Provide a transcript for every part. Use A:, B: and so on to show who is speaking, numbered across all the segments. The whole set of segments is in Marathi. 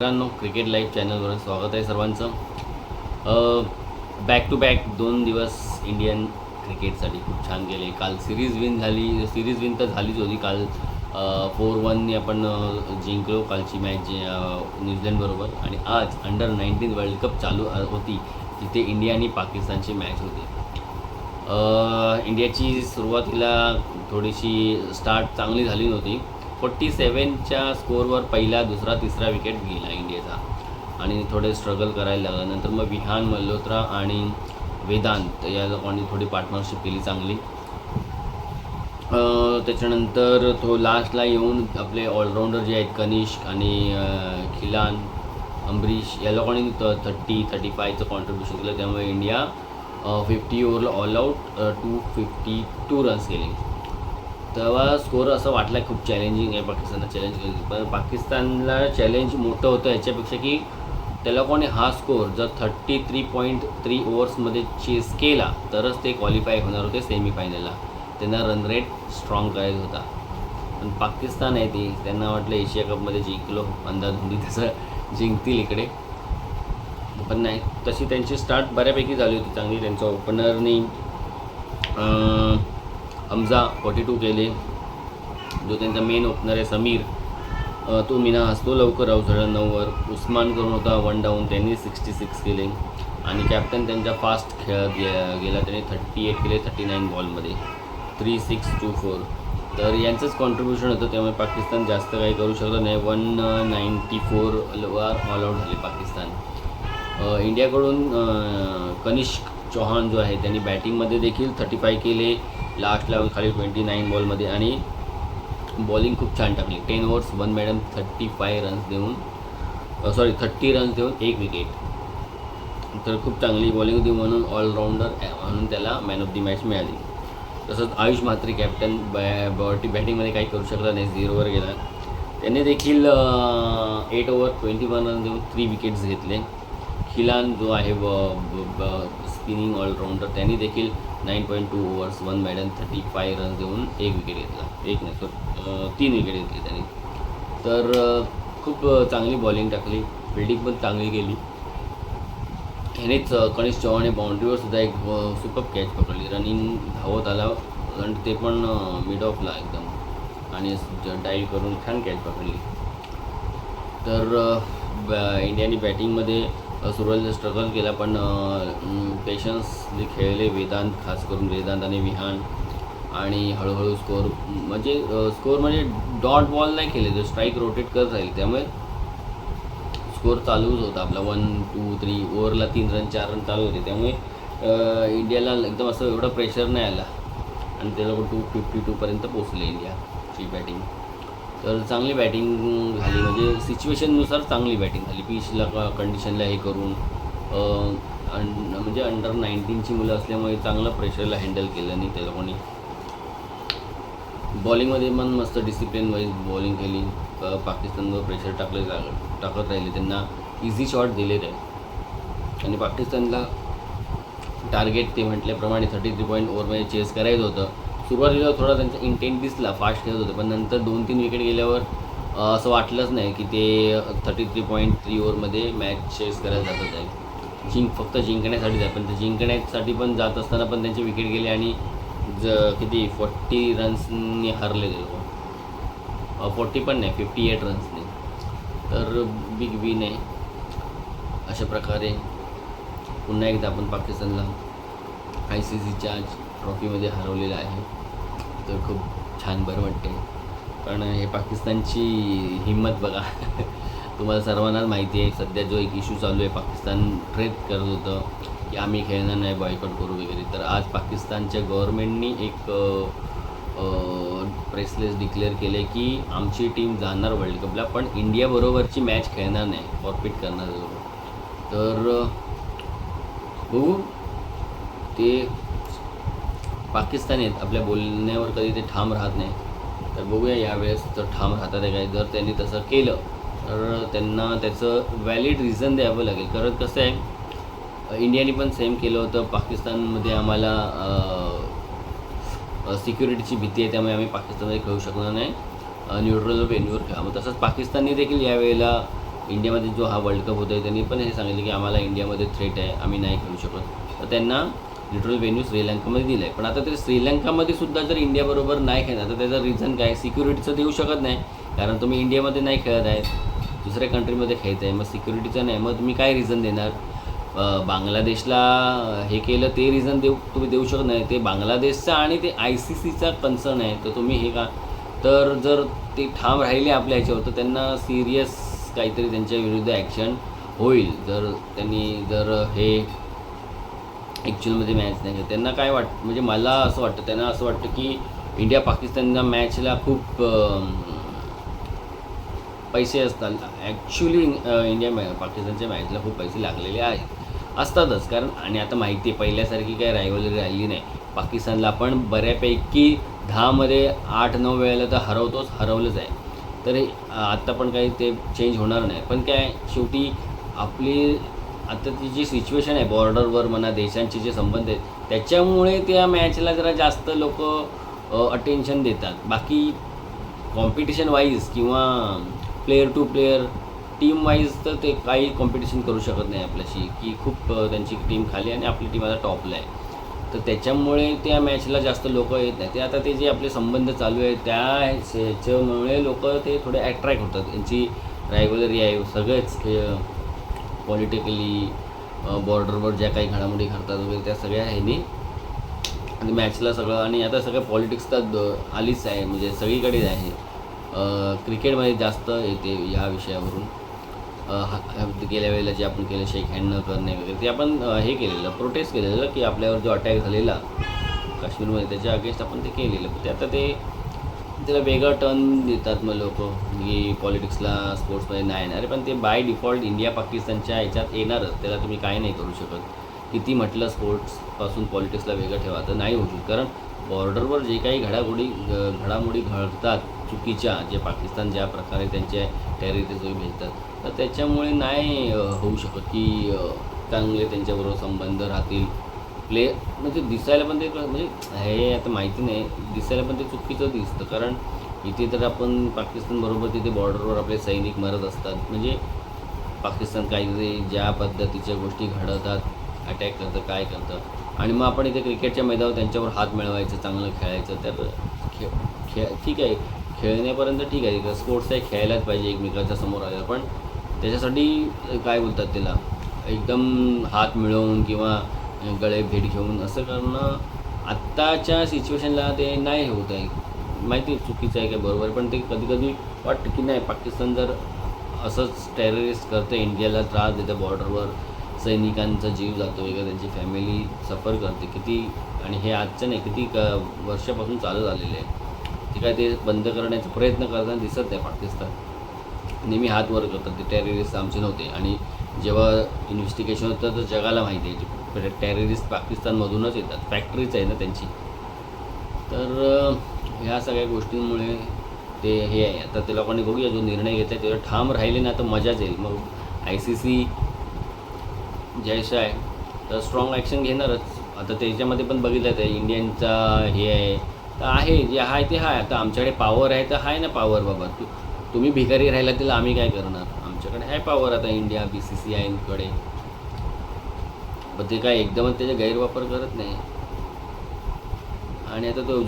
A: मित्रांनो, क्रिकेट लाईव्ह चॅनलवर स्वागत आहे सर्वांचं. बॅक टू बॅक 2 दिवस इंडियन क्रिकेटसाठी खूप छान गेले. काल सिरीज विन तर झालीच होती. काल 4-1 आपण जिंकलो कालची मॅच न्यूझीलंडबरोबर. आणि आज अंडर-19 वर्ल्ड कप चालू होती, जिथे इंडिया आणि पाकिस्तानची मॅच होती. इंडियाची सुरुवातीला थोडीशी स्टार्ट चांगली झाली नव्हती. 47च्या स्कोअरवर पहिला, दुसरा, तिसरा विकेट गेला इंडियाचा आणि थोडे स्ट्रगल करायला लागलं. नंतर मग विहान, मल्होत्रा आणि वेदांत या लोकांनी थोडी पार्टनरशिप केली चांगली. त्याच्यानंतर तो लास्टला येऊन आपले ऑलराऊंडर जे आहेत कनिष्क आणि खिलान, अमरीश या लोकांनी 30-35चं कॉन्ट्रीब्युशन केलं. त्यामुळे इंडिया 50 ओव्हरला ऑल आऊट 252 रन्स केले. तेव्हा स्कोअर असं वाटला खूप चॅलेंजिंग आहे, पाकिस्तानला चॅलेंज केली. पण पाकिस्तानला चॅलेंज मोठं होतं याच्यापेक्षा की त्या लोकांनी हा स्कोअर जर 33.3 ओव्हर्समध्ये चेस केला तरच ते क्वालिफाय होणार होते सेमीफायनलला. त्यांना रन रेट स्ट्रॉंग करायचा होता. पण पाकिस्तान आहे ती, त्यांना वाटलं एशिया कपमध्ये जिंकलो, अंदाधुंदी तसं जिंकतील इकडे. पण नाही, तशी त्यांची स्टार्ट बऱ्यापैकी झाली होती चांगली. त्यांच्या ओपनरनी हमजा 42 केले. जो त्यांचा मेन ओपनर आहे समीर, तो मीना हसतो लवकर आऊट झाला 9वर. उस्मान करून होता 1 डाऊन, त्यांनी 66 केले. आणि कॅप्टन त्यांचा फास्ट खेळत गेला, त्याने 38 केले 39 बॉलमध्ये, 3-6-2-4. तर यांचंच कॉन्ट्रीब्युशन होतं, त्यामुळे पाकिस्तान जास्त काही करू शकलं नाही. 194वर ऑल आऊट झाले पाकिस्तान. इंडियाकडून कनिष्क चौहान जो आहे त्यांनी बॅटिंगमध्ये देखील 35 केले लास्टला खाली 29 बॉलमध्ये. आणि बॉलिंग खूप छान टाकली. 10 ओव्हर्स 1 मॅडम 30 रन्स देऊन 1 विकेट. तर खूप चांगली बॉलिंग होती, म्हणून ऑलराऊंडर म्हणून त्याला मॅन ऑफ दी मॅच मिळाली. तसंच आयुष म्हात्रे कॅप्टन बॅटिंगमध्ये काही करू शकला नाही, 0वर गेला. त्याने देखील 8 ओव्हर 21 रन देऊन 3 विकेट्स घेतले. खिलान जो आहे स्पिनिंग ऑलराऊंडर, त्यांनी देखील 9.2 ओव्हर्स 1 मॅडन 35 रन्स देऊन 1 विकेट घेतला. 3 विकेट घेतली त्यांनी. तर खूप चांगली बॉलिंग टाकली, फिल्डिंग पण चांगली केली. ह्यानेच कनिष्क चौहानने बाउंड्रीवर सुद्धा एक सुपर कॅच पकडली. रनिंग धावत आला आणि ते पण मिड ऑफला एकदम, आणि डाईव्ह करून छान कॅच पकडली. तर इंडियाने बॅटिंगमध्ये सुरुवातीला स्ट्रगल केला, पण पेशन्सली खेळले वेदांत, खास करून वेदांत आणि विहान. आणि हळूहळू स्कोअर म्हणजे डॉट बॉल नाही केले, तर स्ट्राईक रोटेट करत राहील, त्यामुळे स्कोअर चालूच होता आपला. 1-2-3 ओव्हरला 3 रन 4 रन चालू होते. त्यामुळे इंडियाला एकदम असं एवढं प्रेशर नाही आला आणि ते लोक 252पर्यंत पोचले इंडियाची बॅटिंग. तर चांगली बॅटिंग झाली, म्हणजे सिच्युएशननुसार चांगली बॅटिंग झाली. पिचला कंडिशनला हे करून म्हणजे अंडर-19ची मुलं असल्यामुळे चांगलं प्रेशरला हँडल केलं. आणि त्या लोकांनी बॉलिंगमध्ये पण मस्त डिसिप्लिन वाईज बॉलिंग केली. पाकिस्तानवर प्रेशर टाकत राहिले, त्यांना इझी शॉट दिले ते. आणि पाकिस्तानला टार्गेट ते म्हटल्याप्रमाणे 33 ओव्हरमध्ये चेस करायचं होतं. सुरुवातीला थोडा त्यांचा इंटेंट दिसला, फास्ट खेळत होतं, पण नंतर 2-3 विकेट गेल्यावर असं वाटलंच नाही की ते 33.3 ओव्हरमध्ये मॅच चेस करायला जातच आहे. फक्त जिंकण्यासाठी जात, पण ते जिंकण्यासाठी पण जात असताना पण त्यांचे विकेट गेले आणि किती 40 रन्सनी हरले ते लोक. 40 पण नाही, 58 रन्सने. तर बिग विन आहे. अशा प्रकारे पुन्हा एकदा आपण पाकिस्तानला ICCच्या ट्रॉफीमध्ये हरवलेलं आहे. तर खूप छान बरं वाटते. पण हे पाकिस्तानची हिंमत बघा. तुम्हाला सर्वांनाच माहिती आहे, सध्या जो एक इश्यू चालू आहे, पाकिस्तान थ्रेट करत होतं की आम्ही खेळणार नाही, बॉयकॉट करू वगैरे. तर आज पाकिस्तानच्या गव्हर्नमेंटनी एक प्रेसलेस डिक्लेअर केले की आमची टीम जाणार वर्ल्ड कपला, पण इंडियाबरोबरची मॅच खेळणार नाही, फॉरफिट करणार लोक. तर बघू, ते पाकिस्तान आहेत, आपल्या बोलण्यावर कधी ते ठाम राहत नाही. तर बघूया यावेळेस तर ठाम राहतात आहे काय. जर त्यांनी तसं केलं तर त्यांना त्याचं व्हॅलिड रिझन द्यावं लागेल. कारण कसं आहे, इंडियाने पण सेम केलं होतं. पाकिस्तानमध्ये आम्हाला सिक्युरिटीची भीती आहे, त्यामुळे आम्ही पाकिस्तानमध्ये खेळू शकणार नाही, न्यूट्रल व्हेन्यूवर खेळा. मग तसंच पाकिस्तानने देखील यावेळेला इंडियामध्ये जो हा वर्ल्ड कप होतो आहे त्यांनी पण हे सांगितलं की आम्हाला इंडियामध्ये थ्रेट आहे, आम्ही नाही खेळू शकत. तर त्यांना न्यूट्रल व्हेन्यू श्रीलंकामध्ये दिलं आहे. पण आता ते श्रीलंकामध्ये सुद्धा जर इंडियाबरोबर नाही खेळणार तर त्याचं रिझन काय, सिक्युरिटीचं देऊ शकत नाही, कारण तुम्ही इंडियामध्ये नाही खेळत आहे, दुसऱ्या कंट्रीमध्ये खेळत आहे, मग सिक्युरिटीचं नाही, मग तुम्ही काय रिझन देणार. बांगलादेशला हे केलं ते रिझन तुम्ही देऊ शकत नाही, ते बांगलादेशचा आणि ते ICCचा कन्सर्न आहे. तर तुम्ही हे का, तर जर ते ठाम राहिले आपल्या ह्याच्यावर तर त्यांना सिरियस काहीतरी त्यांच्या विरुद्ध ॲक्शन होईल. जर हे ॲक्च्युअलमध्ये मॅच नाही घेत. त्यांना काय म्हणजे मला असं वाटतं, त्यांना असं वाटतं की इंडिया पाकिस्तानच्या मॅचला खूप पैसे असतात. ॲक्च्युली पाकिस्तानच्या मॅचला खूप पैसे लागलेले असतातच, कारण आणि आता माहिती आहे पहिल्यासारखी काय रायव्हलरी राहिली नाही. पाकिस्तानला आपण बऱ्यापैकी 10मध्ये 8-9 वेळेला तर हरवलंच आहे. तर आत्ता पण काही ते चेंज होणार नाही. पण काय शेवटी आपली आताची जी सिच्युएशन आहे बॉर्डरवर म्हणा, देशांचे जे संबंध आहेत त्याच्यामुळे त्या मॅचला जरा जास्त लोक अटेन्शन देतात. बाकी कॉम्पिटिशन वाईज किंवा player to player team wise तर ते काही कॉम्पिटिशन करू शकत नाही आपल्याशी, की खूप त्यांची टीम खाली आणि आपली टीम आता टॉपला आहे. तर त्याच्यामुळे त्या मॅचला जास्त लोक येत नाही. ते आता ते जे आपले संबंध चालू आहेत त्या ह्याच्यामुळे लोक ते थोडे ॲट्रॅक्ट होतात. यांची रायव्हलरी आहे, सगळेच पॉलिटिकली बॉर्डरवर ज्या काही घडामोडी घडतात वगैरे त्या सगळ्या ह्यानी आणि मॅचला सगळं, आणि आता सगळं पॉलिटिक्स तर आलीच आहे, म्हणजे सगळीकडेच आहे. क्रिकेटमध्ये जास्त येते ह्या विषयावरून. गेल्या वेळेला जे आपण केलं शेक हँड न करणे वगैरे ते आपण हे केलेलं, प्रोटेस्ट केलेलं की आपल्यावर जो अटॅक झालेला काश्मीरमध्ये त्याच्या अगेन्स्ट आपण ते केलेलं. ते आता त्याला वेगळं टर्न देतात मग लोक की पॉलिटिक्सला स्पोर्ट्समध्ये नाही येणार. पण ते बाय डिफॉल्ट इंडिया पाकिस्तानच्या ह्याच्यात येणारच, त्याला तुम्ही काही नाही करू शकत. किती म्हटलं स्पोर्ट्सपासून पॉलिटिक्सला वेगळं ठेवा तर नाही होऊ शकत, कारण बॉर्डरवर जे काही घडामोडी घडतात चुकीच्या, जे पाकिस्तान ज्या प्रकारे त्यांच्या टेरिटरीज भेटतात तर त्याच्यामुळे नाही होऊ शकत की चांगले त्यांच्याबरोबर संबंध राहतील. म्हणजे दिसायला पण ते म्हणजे हे आता माहिती नाही, दिसायला पण ते चुकीचं दिसतं, कारण इथे तर आपण पाकिस्तानबरोबर तिथे बॉर्डरवर आपले सैनिक मरत असतात. म्हणजे पाकिस्तान काहीतरी ज्या पद्धतीच्या गोष्टी घडवतात, अटॅक करतं, काय करतं, आणि मग आपण इथे क्रिकेटच्या मैदानावर त्यांच्यावर हात मिळवायचं, चांगलं खेळायचं. तर ठीक आहे, खेळण्यापर्यंत ठीक आहे, स्पोर्ट्स आहे, खेळायलाच पाहिजे एकमेकाच्या समोर आल्यावर. पण त्याच्यासाठी काय बोलतात त्याला, एकदम हात मिळवून किंवा गळे भेट घेऊन असं करणं आत्ताच्या सिच्युएशनला ते नाही होत आहे. माहिती चुकीचं आहे काय बरोबर, पण ते कधी वाटतं की नाही, पाकिस्तान जर असंच टेररिस्ट करतं, इंडियाला त्रास देतं, बॉर्डरवर सैनिकांचा जीव जातो वगैरे, त्यांची फॅमिली सफर करते किती, आणि हे आजचं नाही किती वर्षापासून चालू झालेलं आहे. ते काय ते बंद करण्याचा प्रयत्न करताना दिसत नाही. पाकिस्तान नेहमी हात वर करतात, ते टेररिस्ट आमचे नव्हते, आणि जेव्हा इन्व्हेस्टिगेशन होतं तर जगाला माहिती आहे टेररिस्ट पाकिस्तानमधूनच येतात, फॅक्टरीच आहे ना त्यांची. तर ह्या सगळ्या गोष्टींमुळे ते हे आहे. आता ते लोकांनी बघूया, जो निर्णय घेतला आहे त्याला ठाम राहिले ना तर मजाच येईल. मग ICC जयशा आहे तर स्ट्रॉंग ॲक्शन घेणारच. आता त्याच्यामध्ये पण बघितलं आहे इंडियनचा हे आहे तर आहे, जे आहे ते आहे. आता आमच्याकडे पॉवर आहे तर आहे ना पॉवर बाबा, तुम्ही भिकारी राहिला त्याला आम्ही काय करणार, आमच्याकडे आहे पॉवर आता इंडिया BCCIकडे. पण ते काय एकदमच त्याचा गैरवापर करत नाही. आणि आता तो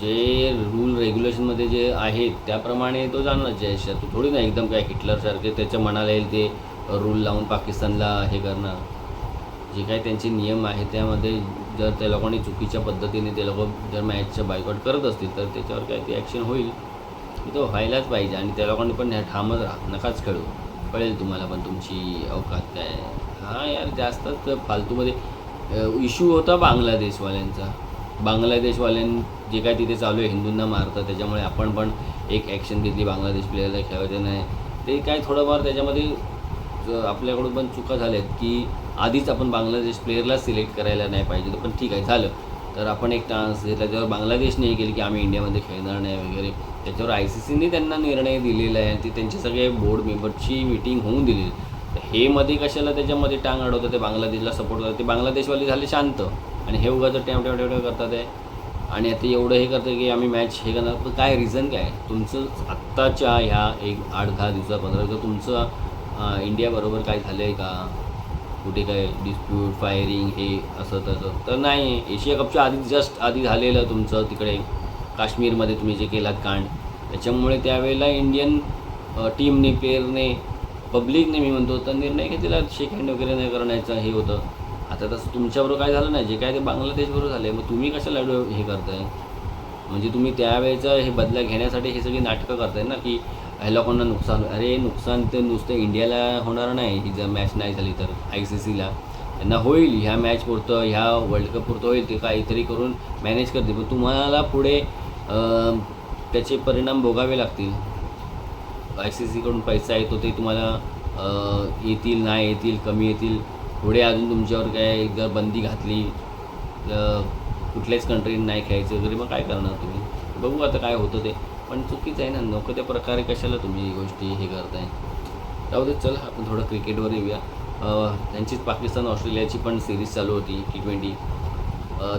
A: जे रूल रेग्युलेशनमध्ये जे आहेत त्याप्रमाणे तो जाणार जयशा. तो थोडी ना एकदम काय हिटलरसारखे त्याच्या मनाला येईल ते रूल लावून पाकिस्तानला हे करणार. जे काही त्यांचे नियम आहेत त्यामध्ये जर त्या लोकांनी चुकीच्या पद्धतीने ते लोक जर मॅचचं बायकॉट करत असतील तर त्याच्यावर काय ती ॲक्शन होईल. तो व्हायलाच पाहिजे, आणि त्या लोकांनी पण ठामच राहा, नकाच खेळू, कळेल तुम्हाला पण तुमची अवकात काय. हां यार, जास्तच फालतूमध्ये इश्यू होता बांगलादेशवाल्यांचा. जे काय तिथे चालू आहे, हिंदूंना मारतं, त्याच्यामुळे आपण पण एक ॲक्शन घेतली, बांगलादेश प्लेयरला खेळायचं नाही. ते काय थोडंफार त्याच्यामध्ये आपल्याकडून पण चुका झाल्या आहेत की आधीच आपण बांगलादेश प्लेयरला सिलेक्ट करायला नाही पाहिजे. पण ठीक आहे, झालं तर आपण एक चान्स घेतला, त्याच्यावर बांगलादेशने हे केलं की आम्ही इंडियामध्ये खेळणार नाही वगैरे. त्याच्यावर ICCने त्यांना निर्णय दिलेला आहे, ती त्यांचे सगळे बोर्ड मेंबरची मीटिंग होऊन दिली. तर हे मध्ये कशाला त्याच्यामध्ये टांग अडवतं, ते बांगलादेशला सपोर्ट करतात, ते बांगलादेशवाले झाले शांत, आणि हे उगाच टेव करतात आहे. आणि आता एवढं हे करतं की आम्ही मॅच हे करणार. पण काय रिझन काय तुमचं आत्ताच्या ह्या 1-8-10 दिवसा 15 दिवसात तुमचं इंडियाबरोबर काय झालं आहे का, कुठे काय डिस्प्यूट फायरिंग हे असं तसं तर नाही. एशिया कपच्या जस्ट आधी झालेलं तुमचं तिकडे काश्मीरमध्ये तुम्ही जे केलात कांड, त्याच्यामुळे त्यावेळेला इंडियन टीमने प्लेयरने पब्लिकने मी म्हणतो तर निर्णय घेतलेला शेक हँड वगैरे नाही करण्याचं हे होतं. आता तसं तुमच्याबरोबर काय झालं नाही, जे काय ते बांगलादेशबरोबर झालं आहे. मग तुम्ही कशाला हे करताय, म्हणजे तुम्ही त्यावेळेचं हे बदला घेण्यासाठी हे सगळी नाटकं करताय ना, की ह्या लोकांना नुकसान. अरे नुकसान तर नुसतं इंडियाला होणार नाही, ही जर मॅच नाही झाली तर ICCला त्यांना होईल. ह्या मॅच पुरतं ह्या वर्ल्ड कप पुरतं होईल, ते काहीतरी करून मॅनेज करते. पण तुम्हाला पुढे त्याचे परिणाम भोगावे लागतील. ICCकडून पैसा येतो ते तुम्हाला येतील नाही येतील कमी येतील. पुढे अजून तुमच्यावर काय जर बंदी घातली कुठल्याच कंट्रीने नाही खेळायचं वगैरे, मग काय करणार तुम्ही. बघू आता काय होतं ते. पण चुकीचं आहे ना, नको त्या प्रकारे कशाला तुम्ही गोष्टी हे करताय. जाऊ दे, चला आपण थोडं क्रिकेटवर येऊया. त्यांचीच पाकिस्तान ऑस्ट्रेलियाची पण सिरीज चालू होती T20.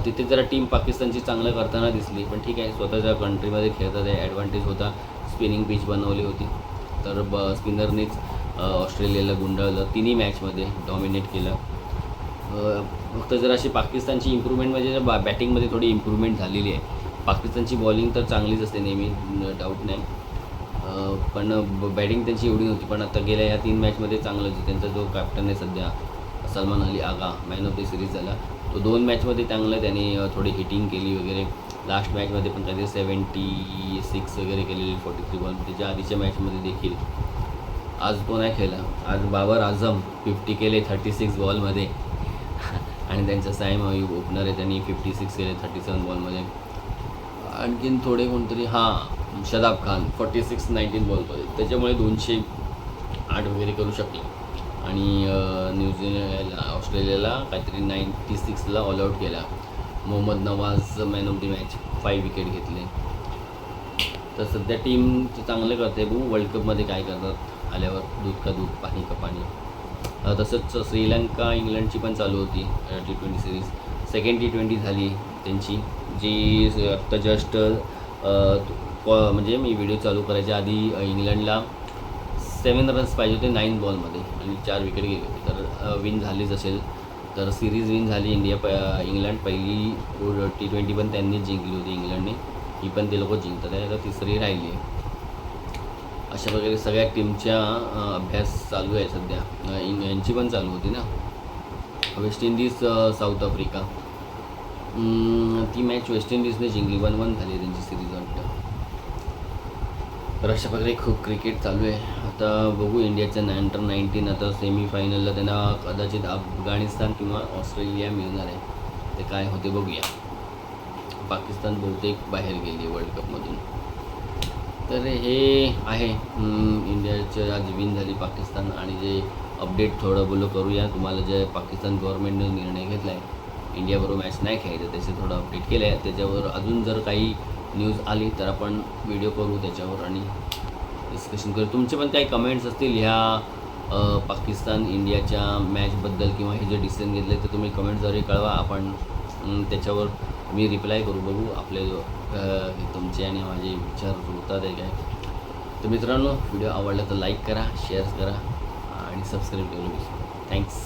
A: तिथे जरा टीम पाकिस्तानची चांगलं करताना दिसली, पण ठीक आहे, स्वतःच्या कंट्रीमध्ये खेळतात आहे, ॲडव्हान्टेज होता. स्पिनिंग पिच बनवली होती, तर स्पिनरनेच ऑस्ट्रेलियाला गुंडाळलं, तिन्ही मॅचमध्ये डॉमिनेट केलं. फक्त जर अशी पाकिस्तानची इम्प्रूव्हमेंट म्हणजे बॅटिंगमध्ये थोडी इम्प्रूव्हमेंट झालेली आहे. पाकिस्तानची बॉलिंग तर चांगलीच असते नेहमी, डाऊट नाही, पण बॅटिंग त्यांची एवढी नव्हती. पण आता गेल्या या 3 मॅचमध्ये चांगलंच. त्यांचा जो कॅप्टन आहे सध्या Salman Ali Agha, man of the series झाला. तो 2 मॅचमध्ये चांगलं त्याने थोडी हिटिंग केली वगैरे. लास्ट मॅचमध्ये पण काहीतरी 76 वगैरे केलेली 43 बॉल. त्याच्या आधीच्या मॅचमध्ये देखील. आज तो नाही खेळला. आज बाबर आझम 50 केले 36 बॉलमध्ये आणि त्यांचा साईम ओपनर आहे, त्यांनी 56 केले 37 बॉलमध्ये. आणखीन थोडे कोणतरी शदाब खान 46 19 बॉलमध्ये, त्याच्यामुळे 208 वगैरे करू शकले. आणि ऑस्ट्रेलियाला काहीतरी 96ला ऑल आऊट केला. Mohammad Nawaz man of the match, 5 wicket घेतले. तर सध्या टीम चांगलं करते. बघू वर्ल्ड कपमध्ये काय करतात आल्यावर, दूध का दूध पाणी का पाणी. तसंच श्रीलंका इंग्लंडची पण चालू होती T20 सिरीज. सेकंड T20 झाली त्यांची, जी आत्ता जस्ट म्हणजे मी व्हिडिओ चालू करायच्या आधी इंग्लंडला 7 रन्स पाहिजे होते 9 बॉलमध्ये आणि 4 विकेट गेले होते. तर विन झालीच असेल. तर सिरीज विन झाली इंग्लंड. पहिली T20 पण त्यांनीच जिंकली होती इंग्लंडने, ही पण ते लोक जिंकतात आहे. आता तिसरी राहिली आहे. अशा प्रकारे सगळ्या टीमच्या अभ्यास चालू आहे सध्या. यांची पण चालू होती ना, वेस्ट इंडिज साऊथ आफ्रिका. ती मॅच वेस्ट इंडिजने जिंकली, 1-1 झाली त्यांची सिरीज वाटतं. तर अशा प्रकारे खूप क्रिकेट चालू आहे. आता बघू इंडियाच्या अंडर-19 आता सेमीफायनलला त्यांना कदाचित अफगाणिस्तान किंवा ऑस्ट्रेलिया मिळणार आहे. ते काय होते बघूया. पाकिस्तान बहुतेक बाहेर गेली वर्ल्ड कपमधून. तर हे आहे इंडियाचं आज विन झाली पाकिस्तान. आणि जे अपडेट थोडं बोलू करूया तुम्हाला, जे पाकिस्तान गव्हर्नमेंटने निर्णय घेतला आहे इंडियाबरोबर मॅच नाही खेळायचं, त्याचे थोडं अपडेट केलं आहे. त्याच्यावर अजून जर काही न्यूज आली तर आपण व्हिडिओ करू त्याच्यावर आणि डिस्कशन करू. तुमचे पण काही कमेंट्स असतील ह्या पाकिस्तान इंडियाच्या मॅचबद्दल किंवा हे जे डिसिजन घेतले तर तुम्ही कमेंट्सद्वारे कळवा. आपण त्याच्यावर मी रिप्लाय करू. बघू आपले तुमचे आणि माझे विचार होतात आहे काय. तर मित्रांनो, व्हिडिओ आवडला तर लाईक करा, शेअर करा आणि सबस्क्राईब करू. थँक्स.